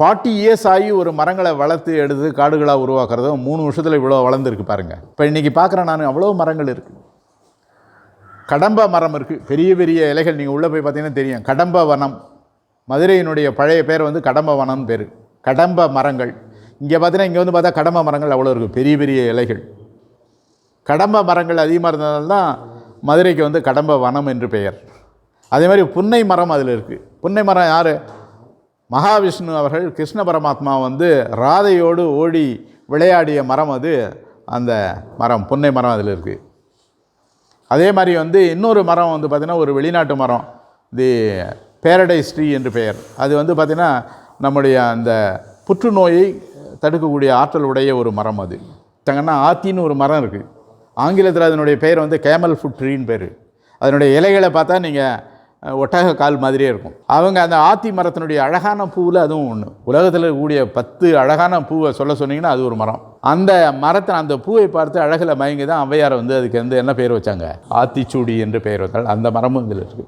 40 years ஆகி ஒரு மரங்களை வளர்த்து எடுத்து காடுகளாக உருவாக்குறதும் 3 வருஷத்தில் இவ்வளோ வளர்ந்துருக்கு பாருங்கள். இப்போ இன்றைக்கி பார்க்குறேன் நான், அவ்வளோ மரங்கள் இருக்குது. கடம்ப மரம் இருக்குது, பெரிய பெரிய இலைகள். நீங்கள் உள்ளே போய் பார்த்தீங்கன்னா தெரியும். கடம்ப வனம், மதுரையினுடைய பழைய பேர் வந்து கடம்ப வனம்னு பேர். கடம்ப மரங்கள் இங்கே பார்த்தீங்கன்னா, இங்கே வந்து பார்த்தா கடம்ப மரங்கள் அவ்வளோ இருக்குது, பெரிய பெரிய இலைகள். கடம்ப மரங்கள் அதிகமாக இருந்ததால் தான் மதுரைக்கு வந்து கடம்ப வனம் என்று பெயர். அதே மாதிரி புன்னை மரம் அதில் இருக்குது. புன்னை மரம் யார்? மகாவிஷ்ணு அவர்கள் கிருஷ்ண பரமாத்மா வந்து ராதையோடு ஓடி விளையாடிய மரம் அது. அந்த மரம் புன்னை மரம் அதில் இருக்குது. அதே மாதிரி வந்து இன்னொரு மரம் வந்து பார்த்திங்கன்னா ஒரு வெளிநாட்டு மரம், தி பேரடைஸ் ட்ரீ என்று பெயர். அது வந்து பார்த்திங்கன்னா நம்முடைய அந்த புற்றுநோயை தடுக்கக்கூடிய ஆற்றல் உடைய ஒரு மரம். அது தங்கன்னா ஆத்தின்னு ஒரு மரம் இருக்குது. ஆங்கிலத்தில் அதனுடைய பெயர் வந்து கேமல் ஃபுட் ட்ரீன்னு பேர். அதனுடைய இலைகளை பார்த்தா நீங்கள் ஒட்டக கால் மாதிரியே இருக்கும். அவங்க அந்த ஆத்தி மரத்தினுடைய அழகான பூவில் அதுவும் ஒன்று. உலகத்தில் இருக்கக்கூடிய 10 அழகான பூவை சொல்ல சொன்னீங்கன்னா அது ஒரு மரம். அந்த மரத்தை, அந்த பூவை பார்த்து அழகில் மயங்கி தான் ஔவையார் வந்து அதுக்கு வந்து என்ன பெயர் வச்சாங்க? ஆத்திச்சூடி என்று பெயர் வச்சால். அந்த மரமும் இதில் இருக்குது.